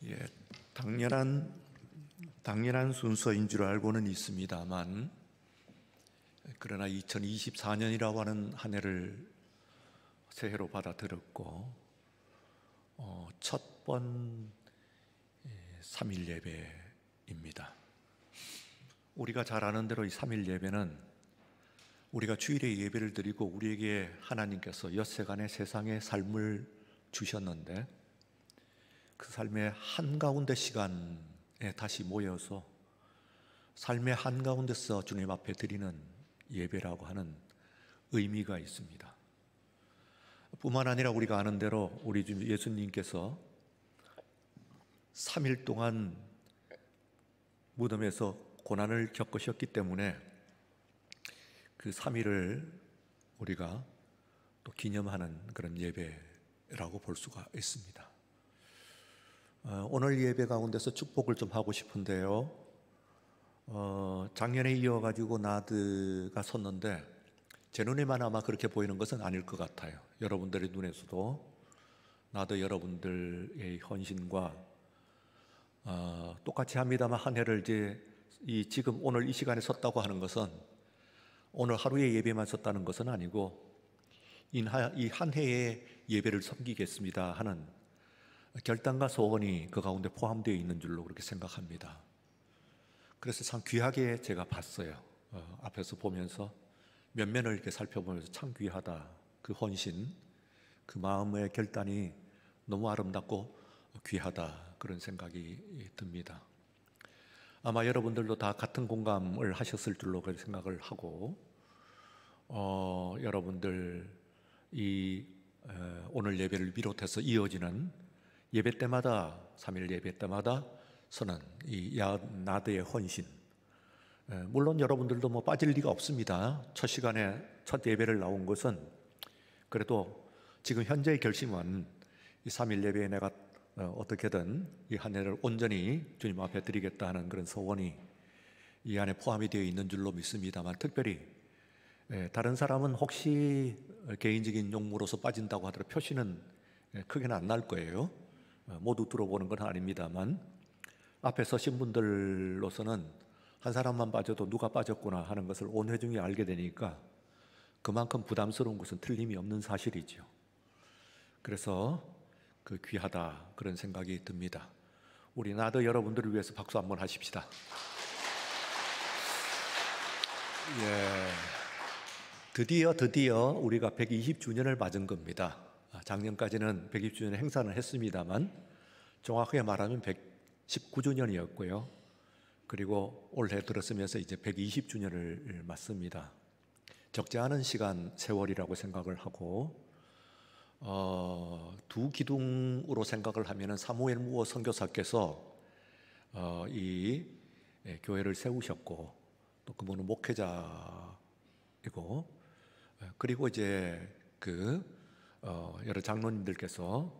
예, 당연한 순서인 줄 알고는 있습니다만, 그러나 2024년이라고 하는 한 해를 새해로 받아들였고, 첫 번 3일 예배입니다. 우리가 잘 아는 대로 이 3일 예배는 우리가 주일에 예배를 드리고 우리에게 하나님께서 엿새간의 세상의 삶을 주셨는데, 그 삶의 한가운데 시간에 다시 모여서 삶의 한가운데서 주님 앞에 드리는 예배라고 하는 의미가 있습니다. 뿐만 아니라 우리가 아는 대로 우리 주 예수님께서 3일 동안 무덤에서 고난을 겪으셨기 때문에 그 3일을 우리가 또 기념하는 그런 예배라고 볼 수가 있습니다. 오늘 예배 가운데서 축복을 좀 하고 싶은데요. 작년에 이어가지고 나드가 섰는데 제 눈에만 아마 그렇게 보이는 것은 아닐 것 같아요. 여러분들의 눈에서도 나도 여러분들의 헌신과 똑같이 합니다만, 한 해를 이제 지금 오늘 이 시간에 섰다고 하는 것은 오늘 하루의 예배만 섰다는 것은 아니고 이 한 해의 예배를 섬기겠습니다 하는 결단과 소원이 그 가운데 포함되어 있는 줄로 그렇게 생각합니다. 그래서 참 귀하게 제가 봤어요. 앞에서 보면서 면면을 이렇게 살펴보면서 참 귀하다. 그 헌신, 그 마음의 결단이 너무 아름답고 귀하다, 그런 생각이 듭니다. 아마 여러분들도 다 같은 공감을 하셨을 줄로 그렇게 생각을 하고, 여러분들 오늘 예배를 비롯해서 이어지는 예배 때마다, 3일 예배 때마다 서는 이 나드의 헌신, 물론 여러분들도 뭐 빠질 리가 없습니다. 첫 시간에 첫 예배를 나온 것은, 그래도 지금 현재의 결심은 이 3일 예배에 내가 어떻게든 이 한 해를 온전히 주님 앞에 드리겠다 하는 그런 소원이 이 안에 포함이 되어 있는 줄로 믿습니다만, 특별히 다른 사람은 혹시 개인적인 용무로서 빠진다고 하더라도 표시는 크게는 안 날 거예요. 모두 들어보는 건 아닙니다만, 앞에 서신 분들로서는 한 사람만 빠져도 누가 빠졌구나 하는 것을 온 회중이 알게 되니까 그만큼 부담스러운 것은 틀림이 없는 사실이죠. 그래서 그 귀하다, 그런 생각이 듭니다. 우리 나도 여러분들을 위해서 박수 한번 하십시다. 예, 드디어 우리가 120주년을 맞은 겁니다. 작년까지는 120주년 행사는 했습니다만 정확하게 말하면 119주년이었고요. 그리고 올해 들었으면서 이제 120주년을 맞습니다. 적지 않은 시간, 세월이라고 생각을 하고, 두 기둥으로 생각을 하면은 사무엘 무어 선교사께서 이 교회를 세우셨고, 또 그분은 목회자이고, 그리고 이제 여러 장로님들께서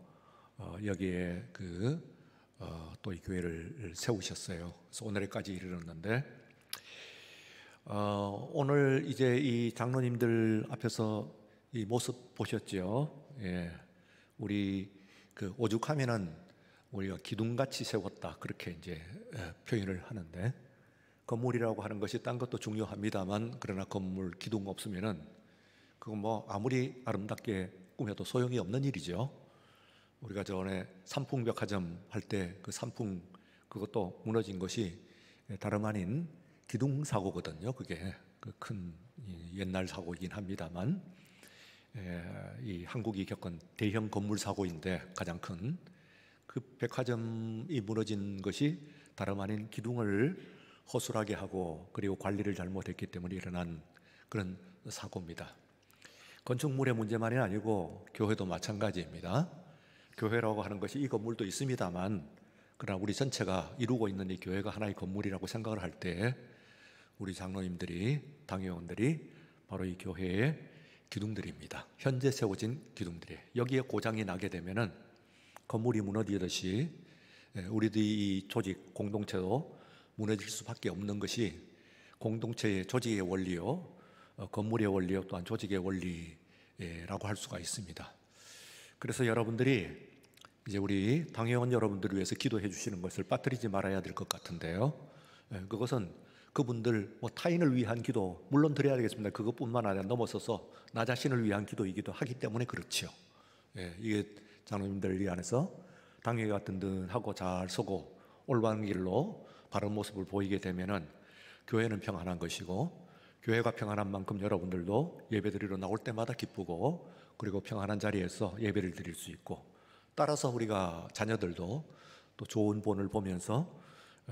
여기에 또 이 교회를 세우셨어요. 그래서 오늘까지 이르렀는데, 오늘 이제 이 장로님들 앞에서 이 모습 보셨죠? 예, 우리 오죽하면은 우리가 기둥같이 세웠다, 그렇게 이제 표현을 하는데, 건물이라고 하는 것이 딴 것도 중요합니다만, 그러나 건물 기둥 없으면은 그건 뭐 아무리 아름답게 꾸며도 소용이 없는 일이죠. 우리가 전에 삼풍백화점 할 때 그 삼풍, 그것도 무너진 것이 다름 아닌 기둥 사고거든요. 그게 그 큰 옛날 사고이긴 합니다만, 이 한국이 겪은 대형 건물 사고인데 가장 큰 그 백화점이 무너진 것이 다름 아닌 기둥을 허술하게 하고 그리고 관리를 잘못했기 때문에 일어난 그런 사고입니다. 건축물의 문제만이 아니고 교회도 마찬가지입니다. 교회라고 하는 것이 이 건물도 있습니다만, 그러나 우리 전체가 이루고 있는 이 교회가 하나의 건물이라고 생각을 할 때 우리 장로님들이, 당회원들이 바로 이 교회의 기둥들입니다. 현재 세워진 기둥들이에요. 여기에 고장이 나게 되면은 건물이 무너지듯이 우리들이 이 조직, 공동체도 무너질 수밖에 없는 것이 공동체의 조직의 원리요, 건물의 원리요, 또한 조직의 원리라고 할 수가 있습니다. 그래서 여러분들이 이제 우리 당회원 여러분들을 위해서 기도해 주시는 것을 빠뜨리지 말아야 될 것 같은데요. 그것은 그분들 타인을 위한 기도 물론 드려야 되겠습니다. 그것뿐만 아니라 넘어서서 나 자신을 위한 기도이기도 하기 때문에 그렇지요. 이게 장로님들 이 안에서 당회가 든든하고 잘 서고 올바른 길로 바른 모습을 보이게 되면은 교회는 평안한 것이고, 교회가 평안한 만큼 여러분들도 예배드리러 나올 때마다 기쁘고, 그리고 평안한 자리에서 예배를 드릴 수 있고, 따라서 우리가 자녀들도 또 좋은 본을 보면서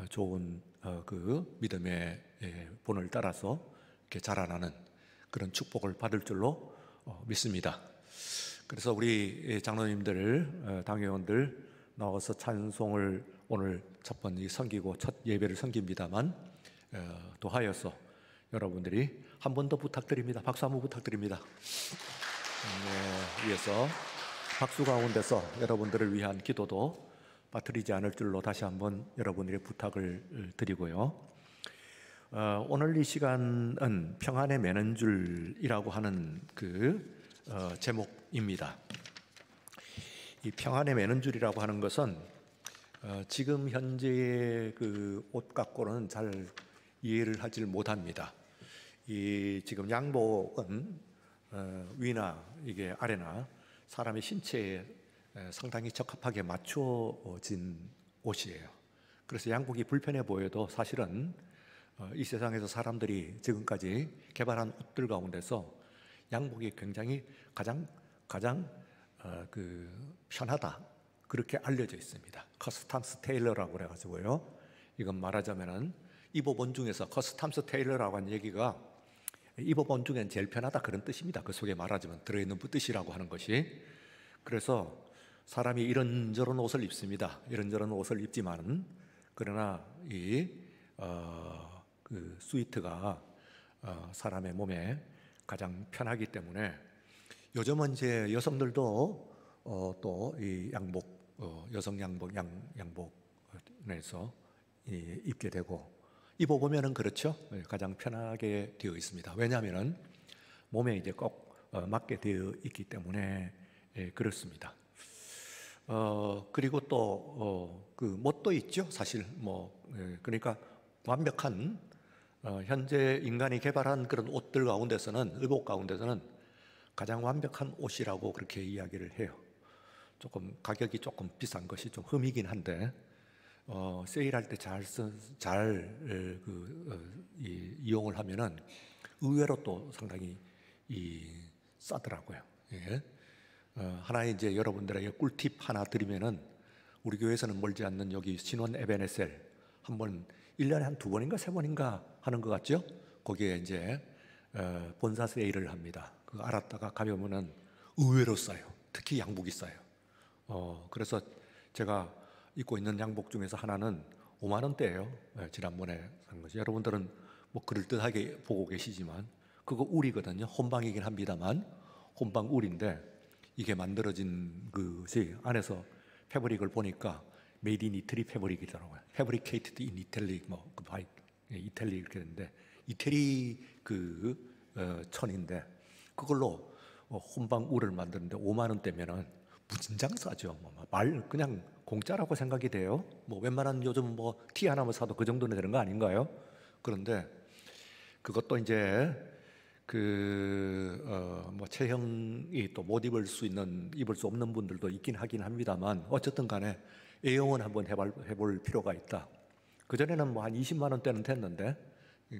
좋은 그 믿음의 본을 따라서 이렇게 자라나는 그런 축복을 받을 줄로 믿습니다. 그래서 우리 장로님들, 당회원들 나와서 찬송을 오늘 첫 번 섬기고 첫 예배를 섬깁니다만, 또 하여서 여러분들이 한 번 더 부탁드립니다. 박수 한번 부탁드립니다. 위에서 박수 가운데서 여러분들을 위한 기도도 빠뜨리지 않을 줄로 다시 한번 여러분들의 부탁을 드리고요. 오늘 이 시간은 평안에 매는 줄이라고 하는 그 제목입니다. 이 평안에 매는 줄이라고 하는 것은 지금 현재의 그 옷 갖고는 잘 이해를 하지 못합니다. 이 지금 양복은 위나 이게 아래나 사람의 신체에 상당히 적합하게 맞춰진 옷이에요. 그래서 양복이 불편해 보여도 사실은 이 세상에서 사람들이 지금까지 개발한 옷들 가운데서 양복이 굉장히 가장 그 편하다 그렇게 알려져 있습니다. 커스텀스 테일러라고 그래가지고요. 이건 말하자면은 입어본 중에서 커스텀스 테일러라고 하는 얘기가 입어본 중엔 제일 편하다 그런 뜻입니다. 그 속에 말하자면 들어있는 뜻이라고 하는 것이. 그래서 사람이 이런저런 옷을 입습니다. 이런저런 옷을 입지만 그러나 그 스위트가 사람의 몸에 가장 편하기 때문에 요즘은 이제 여성들도 또 이 양복 여성 양복에서 입게 되고 입어보면은 그렇죠. 가장 편하게 되어 있습니다. 왜냐하면은 몸에 이제 꼭 맞게 되어 있기 때문에 그렇습니다. 그리고 또 그 멋도 있죠. 사실 그러니까 완벽한 현재 인간이 개발한 그런 옷들 가운데서는 의복 가운데서는 가장 완벽한 옷이라고 그렇게 이야기를 해요. 조금 가격이 조금 비싼 것이 좀 흠이긴 한데 세일할 때 이용을 하면은 의외로 또 상당히 싸더라고요. 예. 하나의 이제 여러분들에게 꿀팁 하나 드리면은 우리 교회에서는 멀지 않는 여기 신원 에베네셀 한번 1년에 한 2번인가 3번인가 하는 것 같죠? 거기에 이제 본사 세일을 합니다. 그거 알았다가 가면은 의외로 싸요. 특히 양복이 싸요. 그래서 제가 입고 있는 양복 중에서 하나는 5만 원대예요. 지난번에 산 것이. 여러분들은 뭐 그럴듯하게 보고 계시지만 그거 울이거든요. 혼방이긴 합니다만 혼방 울인데 이게 만들어진 것이 안에서 패브릭을 보니까 메이드 인 이태리 패브릭이더라고요. 패브리케이티드 인 이탈리 이탈리 이렇게 되는데 이태리 천인데 그걸로 혼방 울을 만드는데 5만 원대면은 무진장 싸죠. 그냥 공짜라고 생각이 돼요. 웬만한 요즘 티 하나만 사도 그 정도는 되는 거 아닌가요? 그런데 그것도 이제 체형이 또 못 입을 수 없는 분들도 있긴 하긴 합니다만 어쨌든 간에 애용은 한번 해볼 필요가 있다. 그전에는 한 20만 원대는 됐는데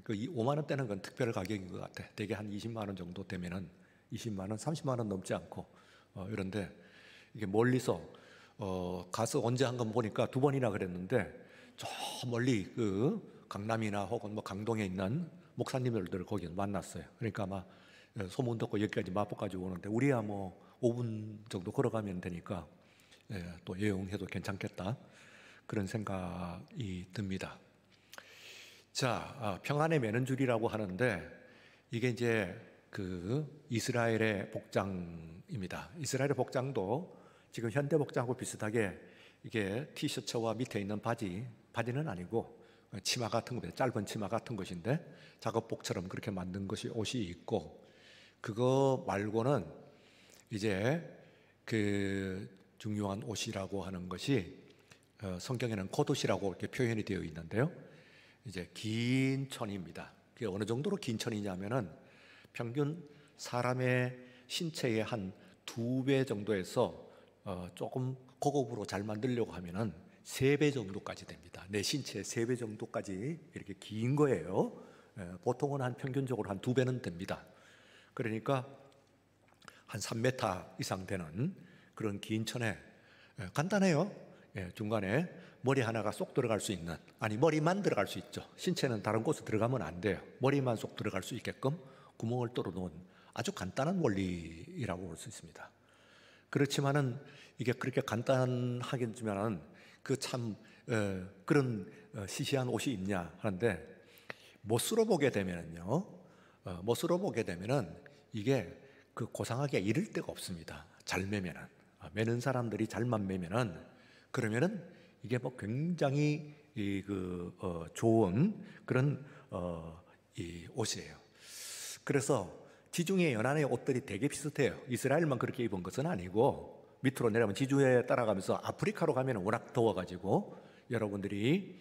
그 5만 원대는 건 특별 가격인 것 같아. 대개 한 20만 원 정도 되면은 20만 원, 30만 원 넘지 않고 이런데 이게 멀리서 가서 언제 한 건 보니까 2번이나 그랬는데 저 멀리 그 강남이나 혹은 강동에 있는 목사님들 거기 만났어요. 그러니까 아마 소문 듣고 여기까지 마포까지 오는데 우리야 5분 정도 걸어가면 되니까 또 애용해도 괜찮겠다 그런 생각이 듭니다. 자, 평안에 매는 줄이라고 하는데 이게 이제 그 이스라엘의 복장입니다. 이스라엘의 복장도 지금 현대 복장하고 비슷하게 이게 티셔츠와 밑에 있는 바지는 아니고 치마 같은 거, 짧은 치마 같은 것인데 작업복처럼 그렇게 만든 것이 옷이 있고 그거 말고는 이제 그 중요한 옷이라고 하는 것이 성경에는 겉옷이라고 이렇게 표현이 되어 있는데요. 이제 긴 천입니다. 그게 어느 정도로 긴 천이냐면은 평균 사람의 신체의 한 2배 정도에서 조금 고급으로 잘 만들려고 하면은 3배 정도까지 됩니다. 내 신체의 3배 정도까지 이렇게 긴 거예요. 보통은 한 평균적으로 한 2배는 됩니다. 그러니까 한 3m 이상 되는 그런 긴 천에 간단해요. 중간에 머리 하나가 쏙 들어갈 수 있는, 아니 머리만 들어갈 수 있죠. 신체는 다른 곳에 들어가면 안 돼요. 머리만 쏙 들어갈 수 있게끔 구멍을 뚫어 놓은 아주 간단한 원리라고 볼 수 있습니다. 그렇지만은 이게 그렇게 간단하겠지만은 그 참 그런 시시한 옷이 있냐 하는데 못으로 보게 되면은요, 못으로 보게 되면은 이게 그 고상하게 이를 데가 없습니다. 잘 매면은, 매는 사람들이 잘만 매면은, 그러면은 이게 뭐 굉장히 좋은 그런 이 옷이에요. 그래서 지중해 연안의 옷들이 되게 비슷해요. 이스라엘만 그렇게 입은 것은 아니고 밑으로 내려가면 지중해 따라가면서 아프리카로 가면 워낙 더워가지고 여러분들이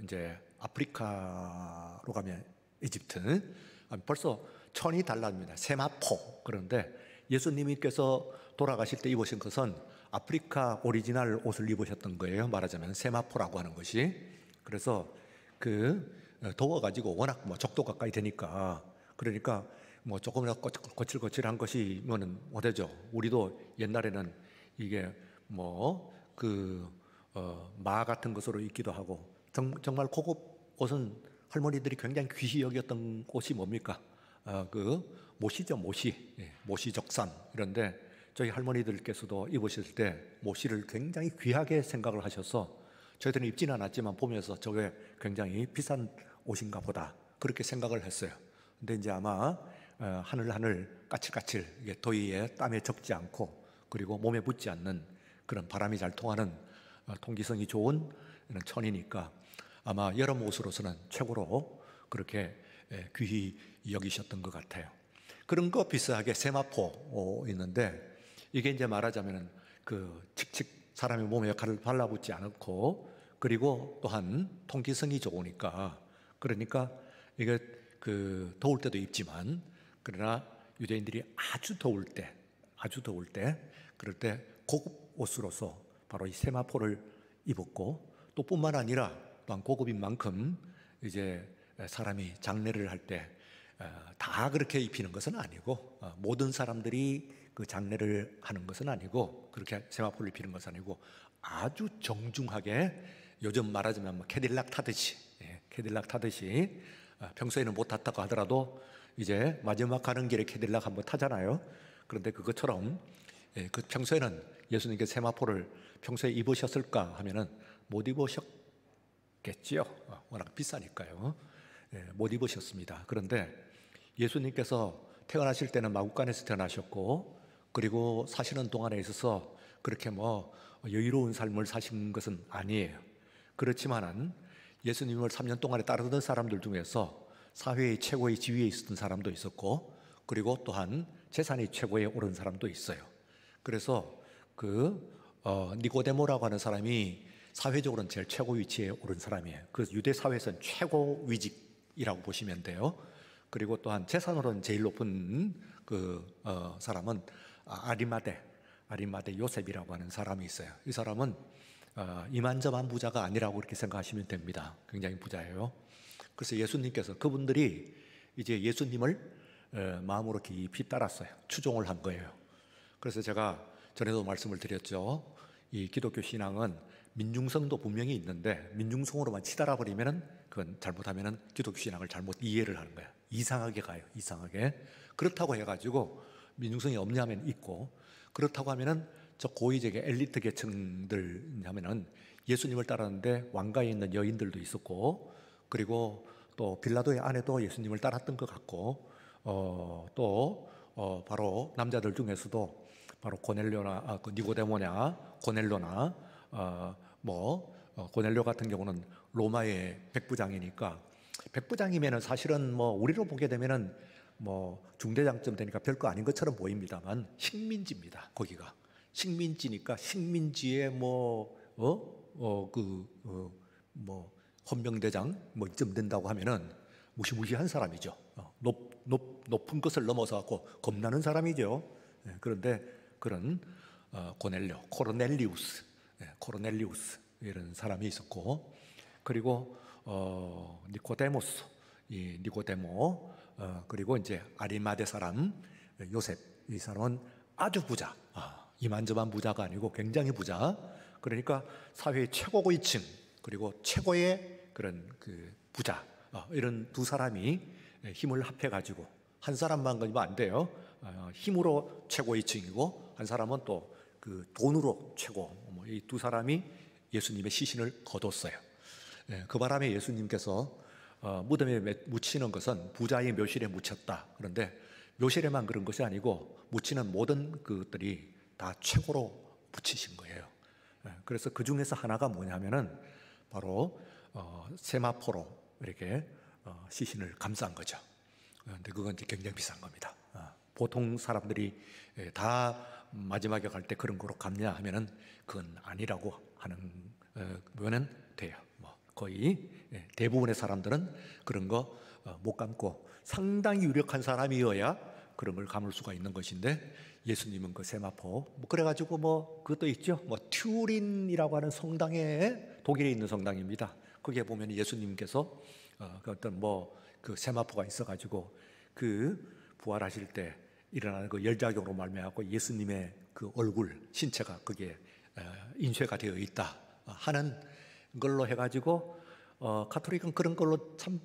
이제 아프리카로 가면 이집트 벌써 천이 달라집니다. 세마포. 그런데 예수님께서 돌아가실 때 입으신 것은 아프리카 오리지널 옷을 입으셨던 거예요. 말하자면 세마포라고 하는 것이. 그래서 더워가지고 워낙 뭐 적도 가까이 되니까, 그러니까 뭐 조금이라도 거칠거칠한 것이면은 못되죠. 우리도 옛날에는 이게 뭐 마 같은 것으로 입기도 하고, 정말 고급 옷은 할머니들이 굉장히 귀히 여겼던 옷이 뭡니까? 모시죠, 모시. 모시적산. 이런데 저희 할머니들께서도 입으실 때 모시를 굉장히 귀하게 생각을 하셔서 저희들은 입지는 않았지만 보면서 저게 굉장히 비싼 옷인가 보다 그렇게 생각을 했어요. 근데 이제 아마 하늘 까칠까칠, 이게 더위에 땀에 적지 않고 그리고 몸에 붙지 않는 그런 바람이 잘 통하는 통기성이 좋은 이런 천이니까 아마 여름 옷으로서는 최고로 그렇게 귀히 여기셨던 것 같아요. 그런 거 비슷하게 세마포 있는데, 이게 이제 말하자면은 칙칙 사람의 몸에 발라붙지 않고, 그리고 또한 통기성이 좋으니까, 그러니까 이게 더울 때도 입지만, 그러나 유대인들이 아주 더울 때 그럴 때 고급 옷으로서 바로 이 세마포를 입었고, 또 뿐만 아니라 또한 고급인 만큼 이제 사람이 장례를 할 때 다 그렇게 입히는 것은 아니고, 모든 사람들이 그 장례를 하는 것은 아니고, 그렇게 세마포를 입히는 것은 아니고 아주 정중하게, 요즘 말하자면 뭐 캐딜락 타듯이 평소에는 못 탔다고 하더라도 이제 마지막 가는 길에 캐딜락 한번 타잖아요. 그런데 그것처럼 그 평소에는 예수님께 세마포를 평소에 입으셨을까 하면은 못 입으셨겠지요. 워낙 비싸니까요. 못 입으셨습니다. 그런데 예수님께서 태어나실 때는 마구간에서 태어나셨고, 그리고 사시는 동안에 있어서 그렇게 뭐 여유로운 삶을 사신 것은 아니에요. 그렇지만은 예수님을 3년 동안에 따르던 사람들 중에서 사회의 최고의 지위에 있었던 사람도 있었고, 그리고 또한 재산이 최고에 오른 사람도 있어요. 그래서 니고데모라고 하는 사람이 사회적으로는 제일 최고 위치에 오른 사람이에요. 그래서 유대 사회에서는 최고 위직이라고 보시면 돼요. 그리고 또한 재산으로는 제일 높은 사람은 아리마대 요셉이라고 하는 사람이 있어요. 이 사람은 이만저만 부자가 아니라고 그렇게 생각하시면 됩니다. 굉장히 부자예요. 그래서 예수님께서, 그분들이 이제 예수님을 마음으로 깊이 따랐어요. 추종을 한 거예요. 그래서 제가 전에도 말씀을 드렸죠. 이 기독교 신앙은 민중성도 분명히 있는데, 민중성으로만 치달아 버리면은 그건 잘못하면은 기독교 신앙을 잘못 이해를 하는 거예요. 이상하게 가요. 이상하게. 그렇다고 해가지고 민중성이 없냐면 있고, 그렇다고 하면은 저 고위직의 엘리트 계층들 하면은 예수님을 따랐는데 왕가에 있는 여인들도 있었고, 그리고 또 빌라도의 아내도 예수님을 따랐던 것 같고, 바로 남자들 중에서도 바로 고넬료나 니고데모냐 고넬료나 고넬료 같은 경우는 로마의 백부장이니까, 백부장이면은 사실은 뭐 우리로 보게 되면은 뭐 중대장쯤 되니까 별거 아닌 것처럼 보입니다만 식민지입니다. 거기가 식민지니까 식민지의 헌병대장 이쯤 된다고 하면은 무시무시한 사람이죠. 높은 것을 넘어서 갖고 겁나는 사람이죠. 그런데 그런 코르넬리우스 이런 사람이 있었고, 그리고 니코데모스, 이 니고데모, 그리고 이제 아리마대 사람 요셉, 이 사람은 아주 부자, 이만저만 부자가 아니고 굉장히 부자. 그러니까 사회의 최고위층 그리고 최고의 그런 그 부자, 이런 두 사람이 힘을 합해가지고, 한 사람만 가지면 안 돼요. 힘으로 최고위층이고 한 사람은 또 그 돈으로 최고, 이 두 사람이 예수님의 시신을 거뒀어요. 그 바람에 예수님께서 무덤에 묻히는 것은 부자의 묘실에 묻혔다. 그런데 묘실에만 그런 것이 아니고 묻히는 모든 것들이 다 최고로 묻히신 거예요. 그래서 그 중에서 하나가 뭐냐면은 바로 세마포로 이렇게 시신을 감싼 거죠. 근데 그건 이제 굉장히 비싼 겁니다. 보통 사람들이 다 마지막에 갈 때 그런 거로 갚냐 하면은 그건 아니라고 하는 면은 돼요. 거의 대부분의 사람들은 그런 거 못 감고 상당히 유력한 사람이어야 그런 걸 감을 수가 있는 것인데, 예수님은 그 세마포 그래가지고 그것도 있죠. 튜린이라고 하는 성당에, 독일에 있는 성당입니다. 거기에 보면 예수님께서 그 어떤 그 세마포가 있어가지고 그 부활하실 때 일어나는 그 열작용으로 말미암고 예수님의 그 얼굴 신체가 거기에 인쇄가 되어 있다 하는 걸로 해가지고 가톨릭은 그런 걸로 참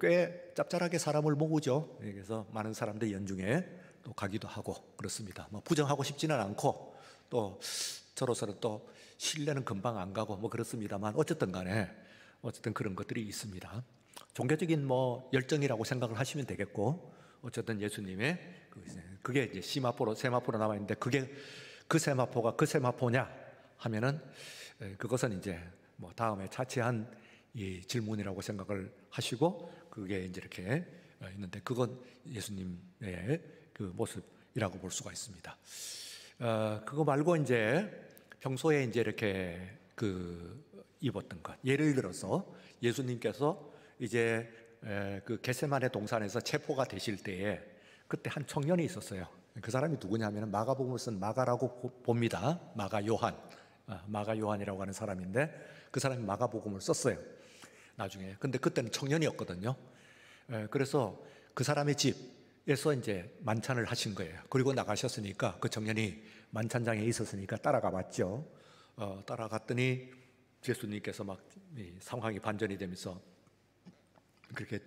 꽤 짭짤하게 사람을 모으죠. 그래서 많은 사람들 연중에 또 가기도 하고 그렇습니다. 부정하고 싶지는 않고 또 저로서는 또 신뢰는 금방 안 가고 그렇습니다만, 어쨌든 간에 그런 것들이 있습니다. 종교적인 열정이라고 생각을 하시면 되겠고, 어쨌든 예수님의 그게 이제 세마포로 나와 있는데, 그게 그 세마포가 그 세마포냐 하면은 그것은 이제 다음에 차치한 이 질문이라고 생각을 하시고, 그게 이제 이렇게 있는데, 그건 예수님의 그 모습이라고 볼 수가 있습니다. 그거 말고 이제 평소에 이제 이렇게 입었던 것, 예를 들어서 예수님께서 이제 그 겟세마네 동산에서 체포가 되실 때에 그때 한 청년이 있었어요. 그 사람이 누구냐면 마가복음을 쓴 마가라고 봅니다. 마가 요한이라고 하는 사람인데, 그 사람이 마가복음을 썼어요, 나중에. 근데 그때는 청년이었거든요. 그래서 그 사람의 집에서 이제 만찬을 하신 거예요. 그리고 나가셨으니까 그 청년이 만찬장에 있었으니까 따라가 봤죠. 따라갔더니 예수님께서 상황이 반전이 되면서 그렇게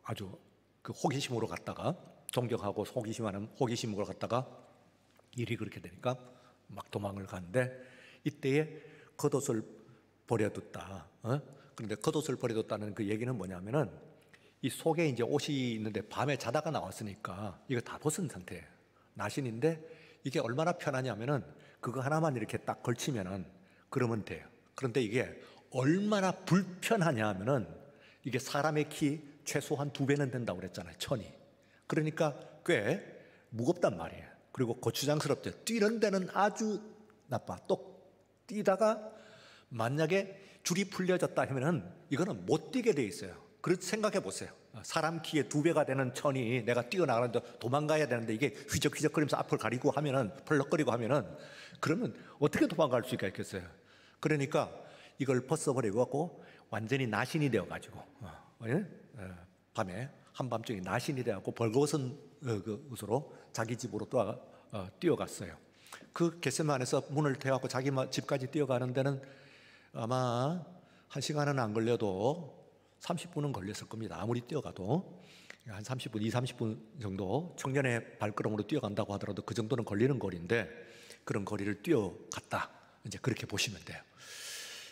아주 그 호기심으로 갔다가, 존경하고 호기심으로 갔다가 일이 그렇게 되니까 막 도망을 가는데, 이때에 겉옷을 버려뒀다. 그런데 겉옷을 버려뒀다는 그 얘기는 뭐냐면은, 이 속에 이제 옷이 있는데 밤에 자다가 나왔으니까 이거 다 벗은 상태예요. 나신인데 이게 얼마나 편하냐면은 그거 하나만 이렇게 딱 걸치면은 그러면 돼요. 그런데 이게 얼마나 불편하냐 하면은, 이게 사람의 키 최소한 2배는 된다고 그랬잖아요, 천이. 그러니까 꽤 무겁단 말이에요. 그리고 고추장스럽죠. 뛰는 데는 아주 나빠. 또 뛰다가 만약에 줄이 풀려졌다 하면은 이거는 못 뛰게 돼 있어요. 그렇게 생각해 보세요. 사람 키의 2배가 되는 천이 내가 뛰어나가는데 도망가야 되는데, 이게 휘적휘적거리면서 앞을 가리고 하면은, 펄럭거리고 하면은, 그러면 어떻게 도망갈 수가 있겠어요. 그러니까 이걸 벗어버리고 완전히 나신이 되어가지고 밤에 한밤중에 나신이 되어갖고 벌거벗은 옷으로 자기 집으로 뛰어갔어요. 그 겟세마네에서 문을 대갖고 자기 집까지 뛰어가는 데는 아마 1시간은 안 걸려도 30분은 걸렸을 겁니다. 아무리 뛰어가도 한 30분, 30분 정도, 청년의 발걸음으로 뛰어간다고 하더라도 그 정도는 걸리는 거리인데, 그런 거리를 뛰어갔다, 이제 그렇게 보시면 돼요.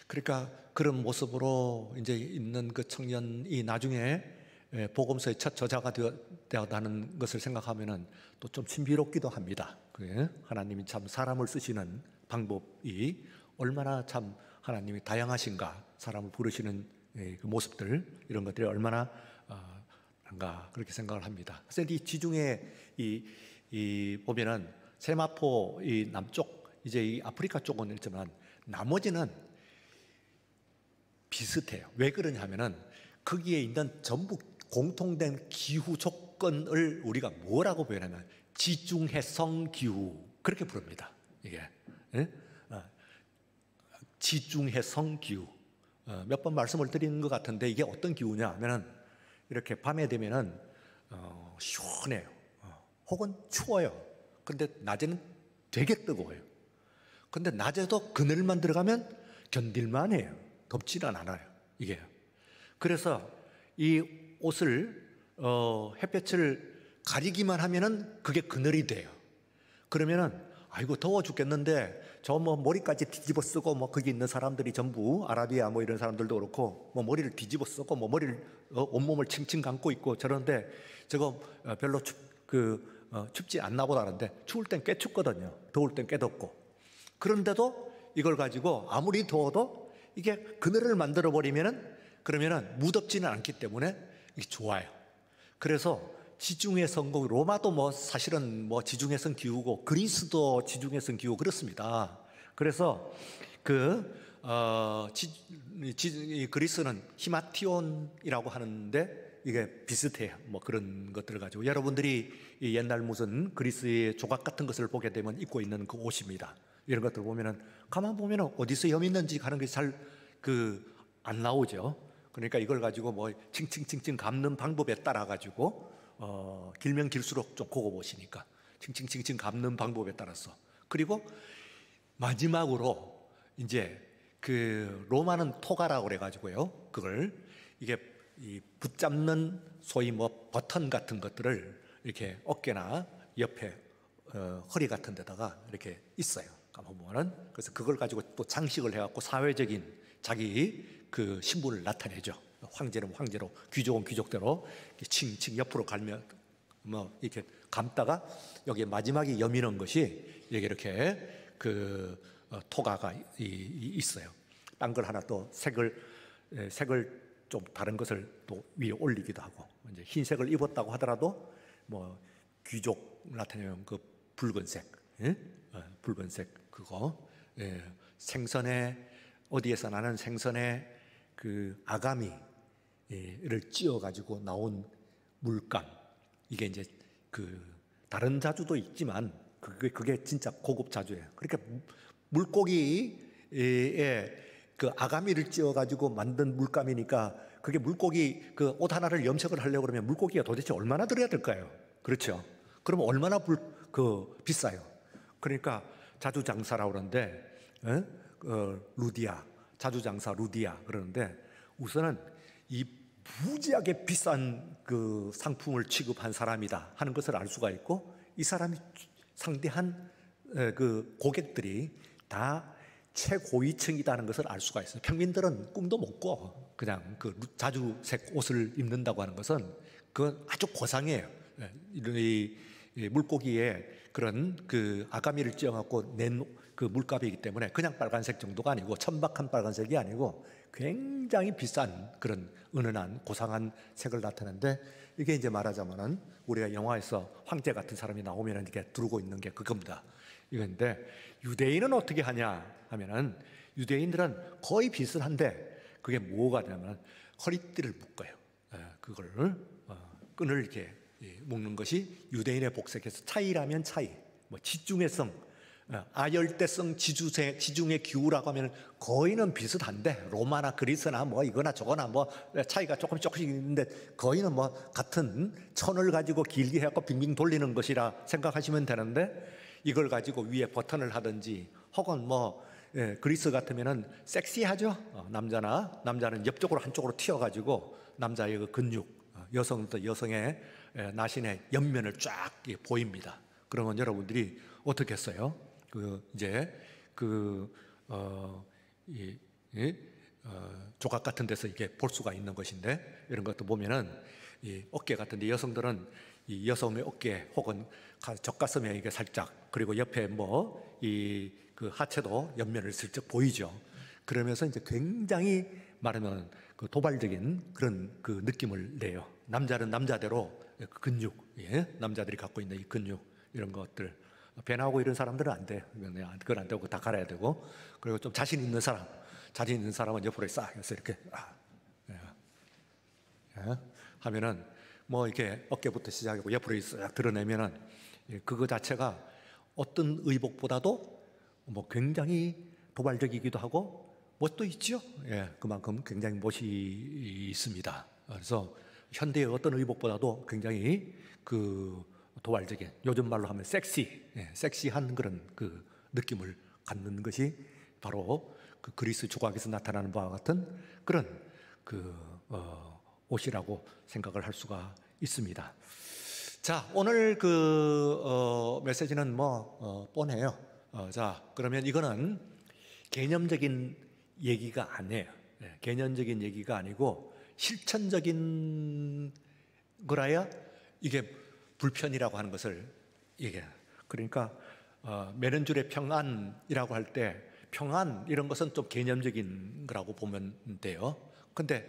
그러니까 그런 모습으로 이제 있는 그 청년이 나중에 복음서의 첫 저자가 되었다는 것을 생각하면은 또 좀 신비롭기도 합니다. 하나님이 참 사람을 쓰시는 방법이 얼마나 참 하나님이 다양하신가, 사람을 부르시는 그 모습들, 이런 것들이 얼마나 한가, 그렇게 생각을 합니다. 그래서 이 지중해 보면은 세마포 이 남쪽 이제 이 아프리카 쪽은 있지만 나머지는 비슷해요. 왜 그러냐면은 거기에 있는 전부 공통된 기후 조건을 우리가 뭐라고 표현하면 지중해성 기후 그렇게 부릅니다. 이게 지중해성 기후. 몇 번 말씀을 드린 것 같은데 이게 어떤 기후냐 하면은 이렇게 밤에 되면은 시원해요. 혹은 추워요. 근데 낮에는 되게 뜨거워요. 근데 낮에도 그늘만 들어가면 견딜만 해요. 덥지는 않아요. 이게. 그래서 이 옷을 햇볕을 가리기만 하면은 그게 그늘이 돼요. 그러면은 아이고 더워 죽겠는데 저 뭐 머리까지 뒤집어 쓰고 뭐 거기 있는 사람들이 전부 아라비아 뭐 이런 사람들도 그렇고 뭐 머리를 뒤집어 쓰고 뭐 머리를 온몸을 칭칭 감고 있고 저런데 저거 별로 춥지 않나 보다는데 추울 땐 꽤 춥거든요. 더울 땐 꽤 덥고. 그런데도 이걸 가지고 아무리 더워도 이게 그늘을 만들어 버리면은 그러면은 무덥지는 않기 때문에 이게 좋아요. 그래서 지중해성 로마도 뭐 사실은 뭐 지중해성 기후고 그리스도 지중해성 기후 그렇습니다. 그래서 그리스는 히마티온이라고 하는데 이게 비슷해요. 뭐 그런 것들을 가지고 여러분들이 옛날 무슨 그리스의 조각 같은 것을 보게 되면 입고 있는 그 옷입니다. 이런 것들 보면은 가만 보면은 어디서 염 있는지 하는 게 잘 안 나오죠. 그러니까 이걸 가지고 뭐 칭칭칭칭 감는 방법에 따라 가지고 길면 길수록 좀 고고 보시니까 칭칭칭칭 감는 방법에 따라서. 그리고 마지막으로 이제 그 로마는 토가라고 그래가지고요. 그걸 이게 붙잡는 소위 뭐 버튼 같은 것들을 이렇게 어깨나 옆에 허리 같은 데다가 이렇게 있어요. 보면은 그래서 그걸 가지고 또 장식을 해갖고 사회적인 자기 그 신분을 나타내죠. 황제는 황제로, 귀족은 귀족대로 칭칭 옆으로 갈면 뭐 이렇게 감다가 여기에 마지막에 여미는 것이 여기 이렇게 토가가 있어요. 딴 걸 하나 또 색을 좀 다른 것을 또 위에 올리기도 하고 이제 흰색을 입었다고 하더라도 뭐 귀족 나타내는 그 붉은색, 붉은색 그거 생선에 어디에서 나는 생선에 그 아가미를 찧어 가지고 나온 물감 이게 이제 그 다른 자주도 있지만 그게 진짜 고급 자주예요. 그러니까 물고기에 그 아가미를 찧어 가지고 만든 물감이니까 그게 물고기 그 옷 하나를 염색을 하려고 그러면 물고기가 도대체 얼마나 들어야 될까요? 그렇죠. 그러면 얼마나 비싸요. 그러니까 자주장사라고 그러는데 루디아 자주장사 루디아 그러는데 우선은 이 무지하게 비싼 그 상품을 취급한 사람이다 하는 것을 알 수가 있고 이 사람이 상대한 그 고객들이 다 최고위층이다는 것을 알 수가 있어요. 평민들은 꿈도 못 꿔. 그냥 그 자주색 옷을 입는다고 하는 것은 그건 아주 고상해요. 이 물고기에 그런 그 아가미를 찧어갖고 낸 그 물감이기 때문에 그냥 빨간색 정도가 아니고 천박한 빨간색이 아니고 굉장히 비싼 그런 은은한 고상한 색을 나타내는데 이게 이제 말하자면은 우리가 영화에서 황제 같은 사람이 나오면 이렇게 두르고 있는 게 그겁니다. 이건데 유대인은 어떻게 하냐 하면은 유대인들은 거의 비슷한데 그게 뭐가 되냐면 허리띠를 묶어요. 그걸 끈을 이렇게 묶는 것이 유대인의 복색에서 차이라면 차이, 뭐 지중해성, 아열대성 지중해 기후라고 하면 거의는 비슷한데 로마나 그리스나 뭐 이거나 저거나 뭐 차이가 조금씩 있는데 거의는 뭐 같은 천을 가지고 길게 해갖고 빙빙 돌리는 것이라 생각하시면 되는데 이걸 가지고 위에 버튼을 하든지 혹은 뭐 그리스 같으면은 섹시하죠. 남자는 옆쪽으로 한쪽으로 튀어가지고 남자의 그 근육, 여성도 여성의 나신의 옆면을 쫙 보입니다. 그러면 여러분들이 어떻게 했어요? 조각 같은 데서 이게 볼 수가 있는 것인데 이런 것도 보면은 이 어깨 같은데 여성들은 이 여성의 어깨 혹은 젖가슴에 이게 살짝 그리고 옆에 뭐 이 그 하체도 옆면을 슬쩍 보이죠. 그러면서 이제 굉장히 말하면 그 도발적인 그런 그 느낌을 내요. 남자는 남자대로 근육, 남자들이 갖고 있는 이 근육 이런 것들 배나고 이런 사람들은 안 돼. 그건 안 되고 다 갈아야 되고. 그리고 좀 자신 있는 사람은 옆으로 싹 해서 이렇게 하면은 뭐 이렇게 어깨부터 시작하고 옆으로 싹 드러내면은 그거 자체가 어떤 의복보다도 뭐 굉장히 도발적이기도 하고 멋도 있죠. 그만큼 굉장히 멋이 있습니다. 그래서 현대의 어떤 의복보다도 굉장히 그 도발적인, 요즘 말로 하면 섹시한 그런 그 느낌을 갖는 것이 바로 그 그리스 조각에서 나타나는 바와 같은 그런 그 옷이라고 생각을 할 수가 있습니다. 자, 오늘 그 메시지는 뭐 뻔해요. 자, 그러면 이거는 개념적인 얘기가 아니에요. 개념적인 얘기가 아니고 실천적인 거라야 이게 불편이라고 하는 것을 얘기해요. 그러니까 매는줄의 평안이라고 할 때 평안 이런 것은 좀 개념적인 거라고 보면 돼요. 근데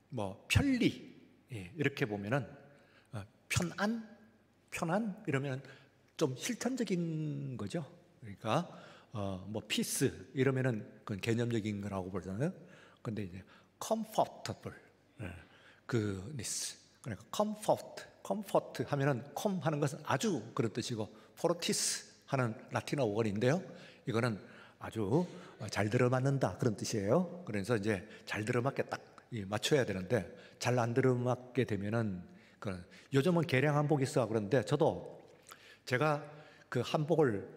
뭐 편리 이렇게 보면은 편안 이러면 좀 실천적인 거죠. 그러니까 뭐 피스 이러면은 그건 개념적인 거라고 보잖아요. 근데 이제 comfortable 그니스 그러니까 comfort 하면은 com 하는 것은 아주 그런 뜻이고 fortis 하는 라틴어 원인데요. 이거는 아주 잘 들어맞는다 그런 뜻이에요. 그래서 이제 잘 들어맞게 딱 맞춰야 되는데 잘 안 들어맞게 되면은 요즘은 개량 한복이 있어 그런데 저도 제가 그 한복을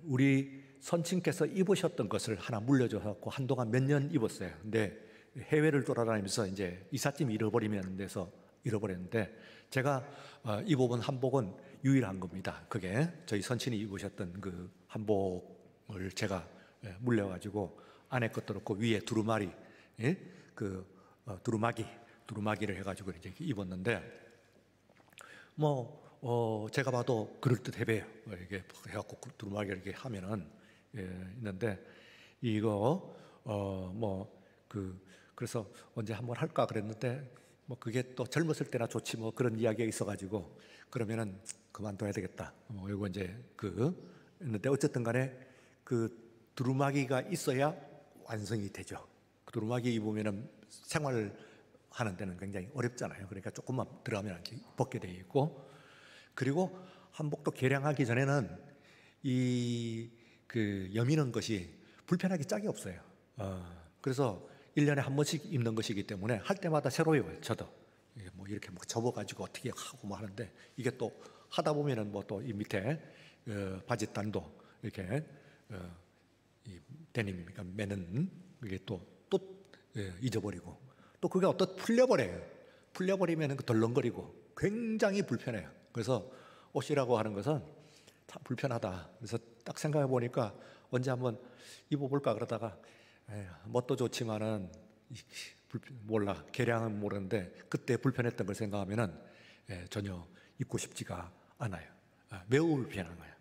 우리 선친께서 입으셨던 것을 하나 물려줘서 한동안 몇 년 입었어요. 근데 해외를 돌아다니면서 이제 이삿짐 잃어버리면 돼서 잃어버렸는데 제가 입어본 한복은 유일한 겁니다. 그게 저희 선친이 입으셨던 그 한복을 제가 물려가지고 안에 것도 그렇고 위에 두루마리 두루마기를 해가지고 이제 입었는데 뭐 제가 봐도 그럴듯해 보여요. 이게 해갖고 두루마기를 이렇게 하면은 있는데 이거 그래서 언제 한번 할까 그랬는데 뭐 그게 또 젊었을 때나 좋지 뭐 그런 이야기가 있어가지고 그러면은 그만둬야 되겠다. 이거 이제 했는데 어쨌든 간에 그 두루마기가 있어야 완성이 되죠. 그 두루마기 입으면은 생활하는 데는 굉장히 어렵잖아요. 그러니까 조금만 들어가면 이제 벗게 돼 있고 그리고 한복도 개량하기 전에는 그 여미는 것이 불편하기 짝이 없어요. 그래서 1년에 한 번씩 입는 것이기 때문에 할 때마다 새로워요. 저도 뭐 이렇게 뭐 접어가지고 어떻게 하고 뭐 하는데 이게 또 하다 보면은 뭐 또 이 밑에 바지단도 이렇게 이 데님이니까 매는 이게 또 잊어버리고 또 그게 풀려버려요. 풀려버리면은 덜렁거리고 굉장히 불편해요. 그래서 옷이라고 하는 것은 참 불편하다. 그래서 딱 생각해 보니까 언제 한번 입어볼까 그러다가 멋도 좋지만은 몰라 개량은 모르는데 그때 불편했던 걸 생각하면은 전혀 입고 싶지가 않아요. 매우 불편한 거예요.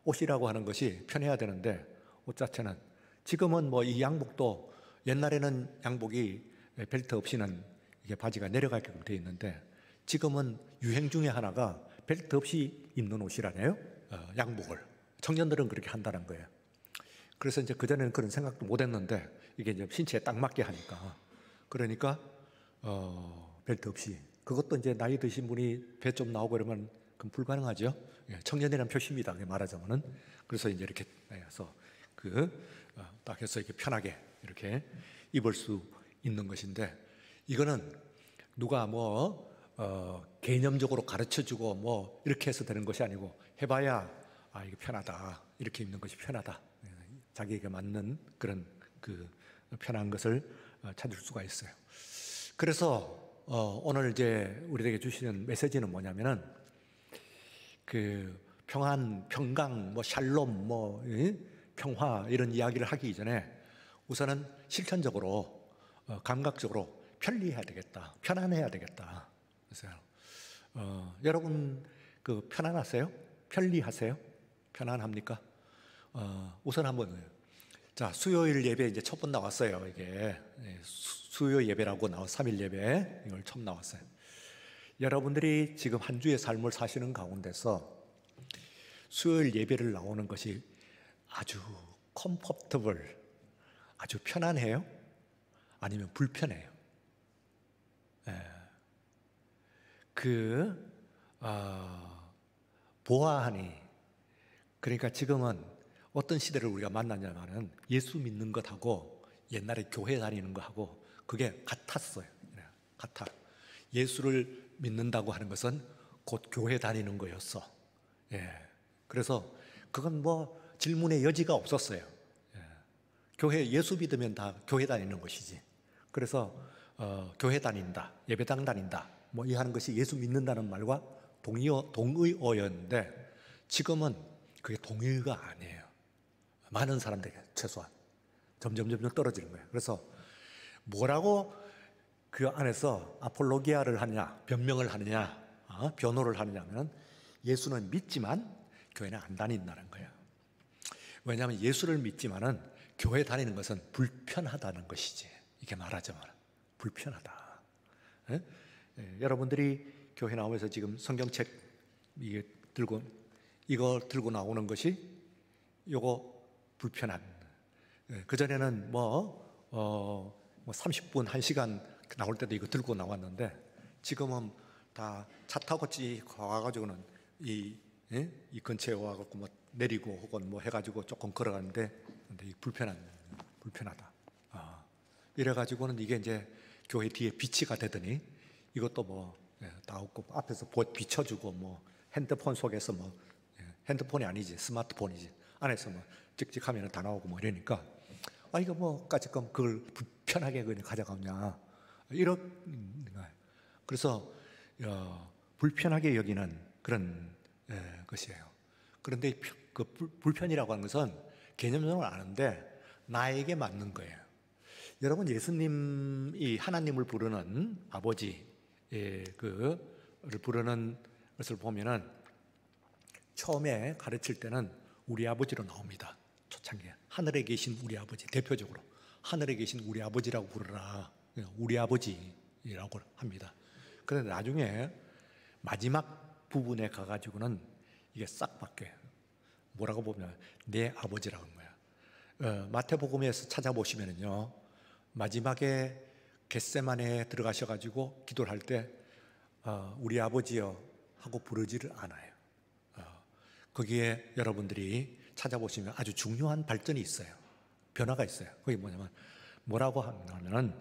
옷이라고 하는 것이 편해야 되는데 옷 자체는 지금은 뭐 이 양복도 옛날에는 양복이 벨트 없이는 이게 바지가 내려가게끔 되어 있는데 지금은 유행 중에 하나가 벨트 없이 입는 옷이라네요. 양복을 청년들은 그렇게 한다는 거예요. 그래서 이제 그전에는 그런 생각도 못 했는데 이게 이제 신체에 딱 맞게 하니까 그러니까 벨트 없이 그것도 이제 나이 드신 분이 배 좀 나오고 이러면 그건 불가능하죠. 청년이라는 표시입니다. 말하자면은 그래서 이제 이렇게 해서 딱 해서 이렇게 편하게 이렇게 입을 수 있는 것인데 이거는 누가 뭐 개념적으로 가르쳐주고 뭐 이렇게 해서 되는 것이 아니고 해봐야 이게 편하다 이렇게 입는 것이 편하다 자기에게 맞는 그런 그 편한 것을 찾을 수가 있어요. 그래서 오늘 이제 우리에게 주시는 메시지는 뭐냐면은 그 평안, 평강, 뭐 샬롬, 뭐 평화 이런 이야기를 하기 전에 우선은 실천적으로 감각적으로 편리해야 되겠다, 편안해야 되겠다. 그래서 여러분 그 편안하세요? 편리하세요? 편안합니까? 우선 한번 자 수요일 예배 이제 첫 번 나왔어요. 이게 수요 예배라고 3일 예배 이걸 처음 나왔어요. 여러분들이 지금 한 주의 삶을 사시는 가운데서 수요일 예배를 나오는 것이 아주 컴포터블, 아주 편안해요? 아니면 불편해요? 그 보아하니, 그러니까 지금은 어떤 시대를 우리가 만나냐면은 예수 믿는 것하고 옛날에 교회 다니는 것하고 그게 같았어요. 같아. 예수를 믿는다고 하는 것은 곧 교회 다니는 거였어. 그래서 그건 뭐 질문의 여지가 없었어요. 교회, 예수 믿으면 다 교회 다니는 것이지. 그래서 교회 다닌다, 예배당 다닌다, 뭐 이 하는 것이 예수 믿는다는 말과 동의어였는데 지금은 그게 동의가 아니에요. 많은 사람들에게 최소한 점점 떨어지는 거예요. 그래서 뭐라고 그 안에서 아폴로기아를 하느냐, 변명을 하느냐, 변호를 하느냐 하면 예수는 믿지만 교회는 안 다닌다는 거예요. 왜냐하면 예수를 믿지만은 교회 다니는 것은 불편하다는 것이지. 이게 말하자면 불편하다. 여러분들이 교회 나오면서 지금 성경책 이거 들고 나오는 것이 요거 불편한. 그전에는 뭐 30분, 1시간 나올 때도 이거 들고 나왔는데 지금은 다 차 타고 와가지고는 이 근처에 와갖고 뭐 내리고 혹은 뭐 해가지고 조금 걸어가는데 근데 불편하다. 이래가지고는 이게 이제 교회 뒤에 비치가 되더니 이것도 뭐 다 없고 앞에서 비춰주고 뭐 핸드폰 속에서 뭐 핸드폰이 아니지 스마트폰이지 안에서 뭐 찍찍하면 다 나오고 뭐 이러니까 이거 뭐까지 그걸 불편하게 그냥 가져가냐 이런 거예요. 그래서 불편하게 여기는 그런 것이에요. 그런데 그 불편이라고 하는 것은 개념적으로 아는데 나에게 맞는 거예요. 여러분 예수님이 하나님을 부르는 아버지 그를 부르는 것을 보면은 처음에 가르칠 때는 우리 아버지로 나옵니다. 초창기에 하늘에 계신 우리 아버지, 대표적으로 하늘에 계신 우리 아버지라고 부르라. 우리 아버지라고 합니다. 그런데 나중에 마지막 부분에 가가지고는 이게 싹 바뀌어요. 뭐라고 보면 내 아버지라고 하는 거야. 마태복음에서 찾아보시면은요, 마지막에 겟세마네에 들어가셔가지고 기도를 할 때 우리 아버지여 하고 부르지를 않아요. 거기에 여러분들이 찾아보시면 아주 중요한 발전이 있어요. 변화가 있어요. 그게 뭐라고 하면은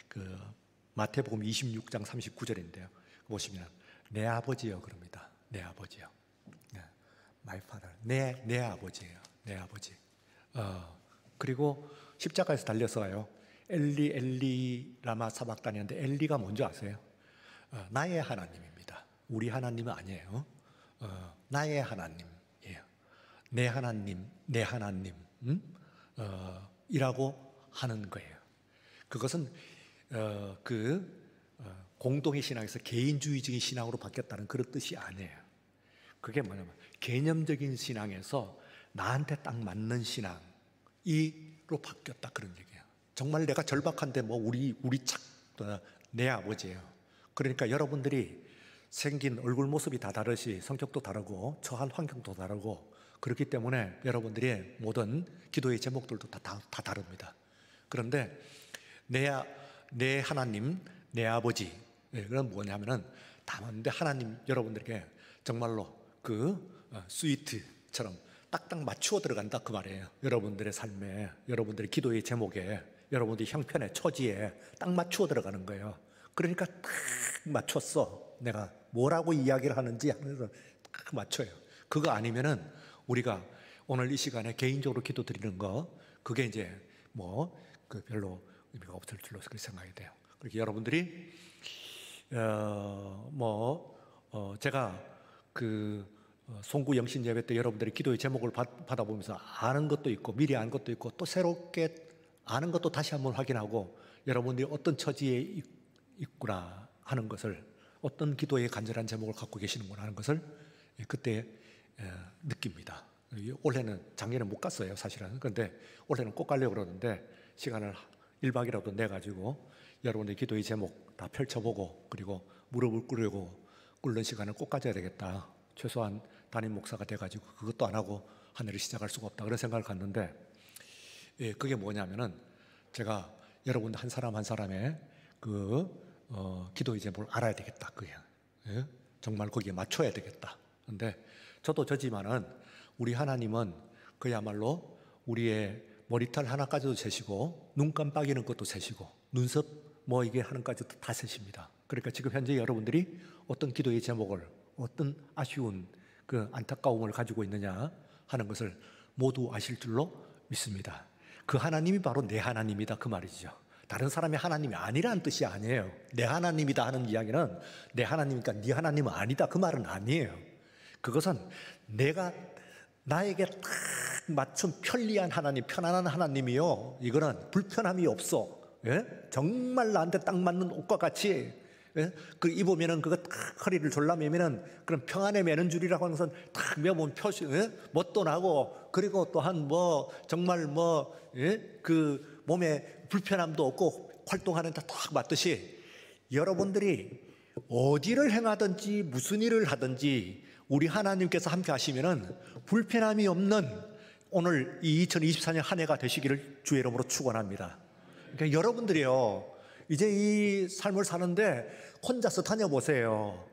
그 마태복음 26장 39절인데요. 보시면 내 아버지여 그럽니다. 내 아버지여. My father. 내 아버지예요. 내 아버지. 그리고 십자가에서 달려서요. 엘리 엘리 라마 사박다니는데 엘리가 뭔지 아세요? 나의 하나님입니다. 우리 하나님은 아니에요. 나의 하나님이에요. 내 하나님, 내 하나님 이라고 하는 거예요. 그것은 공동의 신앙에서 개인주의적인 신앙으로 바뀌었다는 그런 뜻이 아니에요. 그게 뭐냐면 개념적인 신앙에서 나한테 딱 맞는 신앙으로 바뀌었다 그런 얘기예요. 정말 내가 절박한데 뭐 우리 내 아버지예요. 그러니까 여러분들이 생긴 얼굴 모습이 다 다르시, 성격도 다르고 처한 환경도 다르고 그렇기 때문에 여러분들의 모든 기도의 제목들도 다 다릅니다. 그런데 내 하나님, 내 아버지, 그건 뭐냐면은 다 맞는데 하나님 여러분들에게 정말로 스위트처럼 딱딱 맞추어 들어간다 그 말이에요. 여러분들의 삶에, 여러분들의 기도의 제목에, 여러분들의 형편에, 처지에 딱 맞추어 들어가는 거예요. 그러니까 딱 맞췄어. 내가 뭐라고 이야기를 하는지 하면서 딱 맞춰요. 그거 아니면은 우리가 오늘 이 시간에 개인적으로 기도 드리는 거 그게 이제 별로 의미가 없을 줄로 그렇게 생각이 돼요. 그렇게 여러분들이 제가 송구 영신 예배 때 여러분들이 기도의 제목을 받아보면서 아는 것도 있고 미리 아는 것도 있고 또 새롭게 아는 것도 다시 한번 확인하고 여러분들이 어떤 처지에 있구나 하는 것을 어떤 기도의 간절한 제목을 갖고 계시는구나 하는 것을 그때 느낍니다. 작년에 못 갔어요 사실은. 그런데 올해는 꼭 가려고 그러는데 시간을 1박이라도 내가지고 여러분들의 기도의 제목 다 펼쳐보고 그리고 무릎을 꿇는 시간을 꼭 가져야 되겠다. 최소한 담임 목사가 돼가지고 그것도 안 하고 한 해를 시작할 수가 없다 그런 생각을 갖는데, 예, 그게 뭐냐면은 제가 여러분 한 사람 한 사람의 기도의 제목을 알아야 되겠다. 그게 예? 정말 거기에 맞춰야 되겠다. 근데 저도 저지만은 우리 하나님은 그야말로 우리의 머리털 하나까지도 세시고 눈 깜빡이는 것도 세시고 눈썹 뭐 이게 하는까지도 다 세십니다. 그러니까 지금 현재 여러분들이 어떤 기도의 제목을, 어떤 아쉬운 그 안타까움을 가지고 있느냐 하는 것을 모두 아실 줄로 믿습니다. 그 하나님이 바로 내 하나님이다 그 말이죠. 다른 사람의 하나님이 아니라는 뜻이 아니에요. 내 하나님이다 하는 이야기는 내 하나님이니까 네 하나님은 아니다 그 말은 아니에요. 그것은 내가 나에게 딱 맞춘 편리한 하나님, 편안한 하나님이요, 이거는 불편함이 없어. 예? 정말 나한테 딱 맞는 옷과 같이, 예? 그 입으면은 그거 딱 허리를 졸라매면은 그런 평안에 매는 줄이라고 하는 것은 딱 매면 표시, 예? 멋도 나고, 그리고 또한 정말 예? 그 몸에 불편함도 없고 활동하는 데 딱 맞듯이 여러분들이 어디를 행하든지 무슨 일을 하든지 우리 하나님께서 함께 하시면은 불편함이 없는 오늘 이 2024년 한 해가 되시기를 주의 이름으로 축원합니다. 그러니까 여러분들이요, 이제 이 삶을 사는데 혼자서 다녀보세요.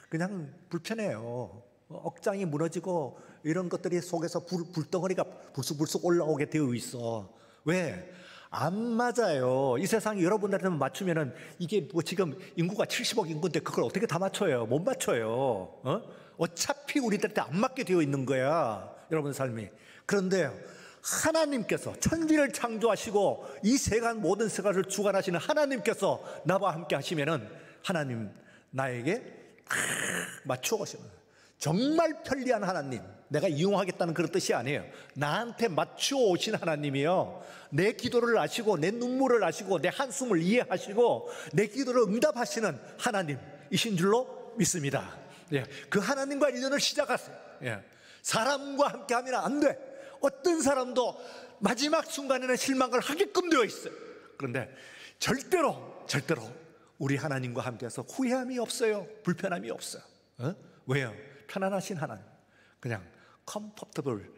그냥 불편해요. 억장이 무너지고 이런 것들이 속에서 불덩어리가 불쑥불쑥 올라오게 되어 있어. 왜? 안 맞아요. 이 세상이 여러분들한테 맞추면은 이게 지금 인구가 70억 인구인데 그걸 어떻게 다 맞춰요? 못 맞춰요. 어차피 우리들한테 안 맞게 되어 있는 거야, 여러분 삶이. 그런데 하나님께서 천지를 창조하시고 이 세간 모든 세간을 주관하시는 하나님께서 나와 함께 하시면은 하나님 나에게 맞추어 가시는 거예요. 정말 편리한 하나님, 내가 이용하겠다는 그런 뜻이 아니에요. 나한테 맞추어 오신 하나님이요, 내 기도를 아시고 내 눈물을 아시고 내 한숨을 이해하시고 내 기도를 응답하시는 하나님이신 줄로 믿습니다. 예, 그 하나님과 1년을 시작하세요. 예, 사람과 함께 하면 안 돼. 어떤 사람도 마지막 순간에는 실망을 하게끔 되어 있어요. 그런데 절대로 우리 하나님과 함께해서 후회함이 없어요. 불편함이 없어요. 왜요? 편안하신 하나님, 그냥 comfortable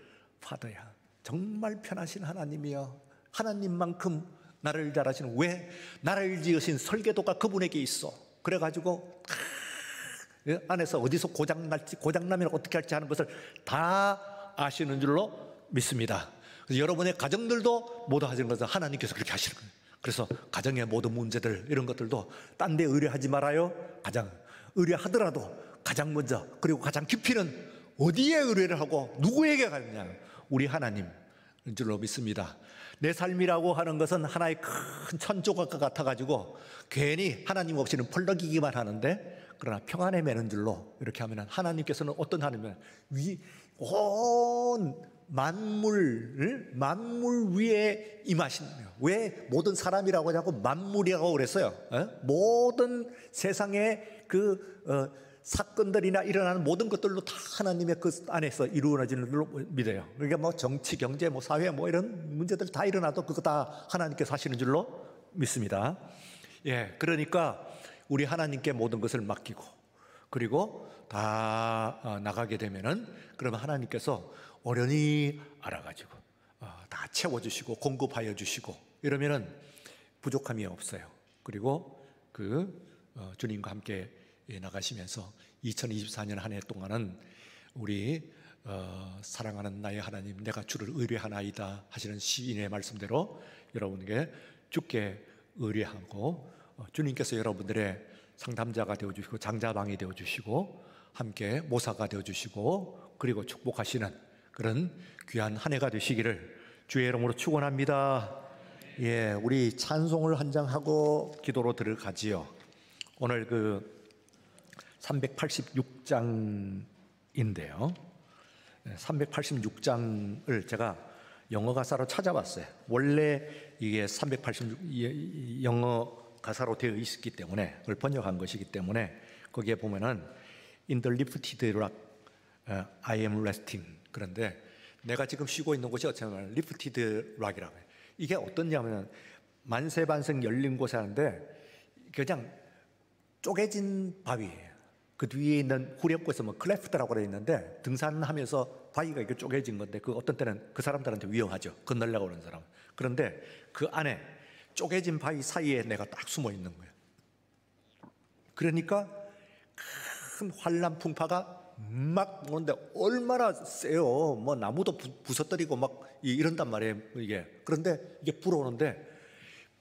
father야. 정말 편하신 하나님이요, 하나님만큼 나를 잘 아시는, 왜? 나를 지으신 설계도가 그분에게 있어. 그래가지고 안에서 어디서 고장날지, 고장나면 어떻게 할지 하는 것을 다 아시는 줄로 믿습니다. 그래서 여러분의 가정들도 모두 하시는 것은 하나님께서 그렇게 하시는 거예요. 그래서 가정의 모든 문제들 이런 것들도 딴 데 의뢰하지 말아요. 가장 의뢰하더라도 가장 먼저, 그리고 가장 깊이는 어디에 의뢰를 하고 누구에게 가느냐? 우리 하나님인 줄로 믿습니다. 내 삶이라고 하는 것은 하나의 큰 천조각과 같아가지고 괜히 하나님 없이는 펄럭이기만 하는데, 그러나 평안에 매는 줄로 이렇게 하면 하나님께서는 어떤 하나님이면 온 만물 위에 임하시는 거예요. 왜 모든 사람이라고 하고 만물이라고 그랬어요? 모든 세상의 사건들이나 일어나는 모든 것들로 다 하나님의 그 안에서 이루어지는 줄로 믿어요. 그러니까 정치, 경제, 사회 이런 문제들 다 일어나도 그거 다 하나님께서 하시는 줄로 믿습니다. 예, 그러니까 우리 하나님께 모든 것을 맡기고, 그리고 다 나가게 되면은, 그러면 하나님께서 어련히 알아가지고 다 채워주시고 공급하여 주시고 이러면은 부족함이 없어요. 그리고 주님과 함께 나가시면서 2024년 한 해 동안은 우리 사랑하는 나의 하나님, 내가 주를 의뢰하나이다 하시는 시인의 말씀대로 여러분에게 주께 의뢰하고, 주님께서 여러분들의 상담자가 되어주시고 장자방이 되어주시고 함께 모사가 되어주시고 그리고 축복하시는 그런 귀한 한 해가 되시기를 주의 이름으로 축원합니다. 예, 우리 찬송을 한 장 하고 기도로 들어가지요. 오늘 386장인데요. 386장을 제가 영어 가사로 찾아봤어요. 원래 이게 386 영어 가사로 되어 있기 때문에, 그걸 번역한 것이기 때문에 거기에 보면은 In the lifted rock I am resting. 그런데 내가 지금 쉬고 있는 곳이 어쩌면 lifted rock이라고 해요. 이게 어떠냐면 만세반생 열린 곳에 하는데 그냥 쪼개진 바위예요. 그 뒤에 있는 후렴구에서 뭐 클래프트라고 되어 있는데 등산하면서 바위가 이렇게 쪼개진 건데 그 어떤 때는 그 사람들한테 위험하죠. 건너려고 그러는 사람. 그런데 그 안에 쪼개진 바위 사이에 내가 딱 숨어 있는 거예요. 그러니까 큰 환란 풍파가 막 오는데 얼마나 세요. 뭐 나무도 부서뜨리고 막 이런단 말이에요. 이게 그런데 이게 불어오는데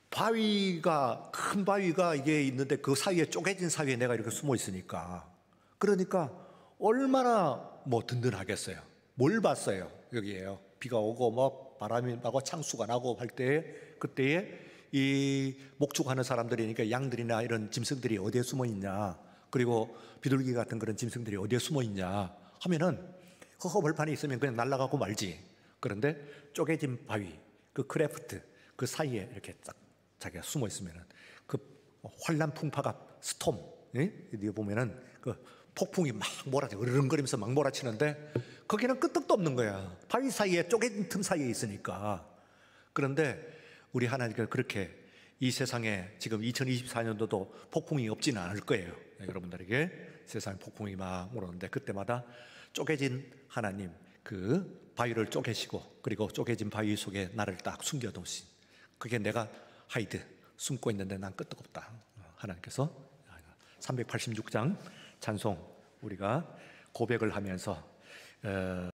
바위가 큰 바위가 이게 있는데 그 사이에 쪼개진 사이에 내가 이렇게 숨어 있으니까 그러니까 얼마나 뭐 든든하겠어요. 뭘 봤어요? 여기에요. 비가 오고 뭐 바람이 나고 창수가 나고 할 때에 그때에 이 목축하는 사람들이니까 양들이나 이런 짐승들이 어디에 숨어 있냐 그리고 비둘기 같은 그런 짐승들이 어디에 숨어 있냐 하면은 허허벌판이 있으면 그냥 날아가고 말지. 그런데 쪼개진 바위 그 크래프트 그 사이에 이렇게 딱 자기가 숨어 있으면은 그 환란 풍파가 스톰 여기 보면은 그 폭풍이 막 몰아치고 으르렁거리면서 막 몰아치는데 거기는 끄떡도 없는 거야. 바위 사이에 쪼개진 틈 사이에 있으니까. 그런데 우리 하나님께서 그렇게 이 세상에 지금 2024년도도 폭풍이 없지는 않을 거예요. 여러분들에게 세상에 폭풍이 막 오는데 그때마다 쪼개진 하나님 그 바위를 쪼개시고 그리고 쪼개진 바위 속에 나를 딱 숨겨놓으신 그게 내가 하이드 숨고 있는데 난 끄떡없다. 하나님께서 386장 찬송 우리가 고백을 하면서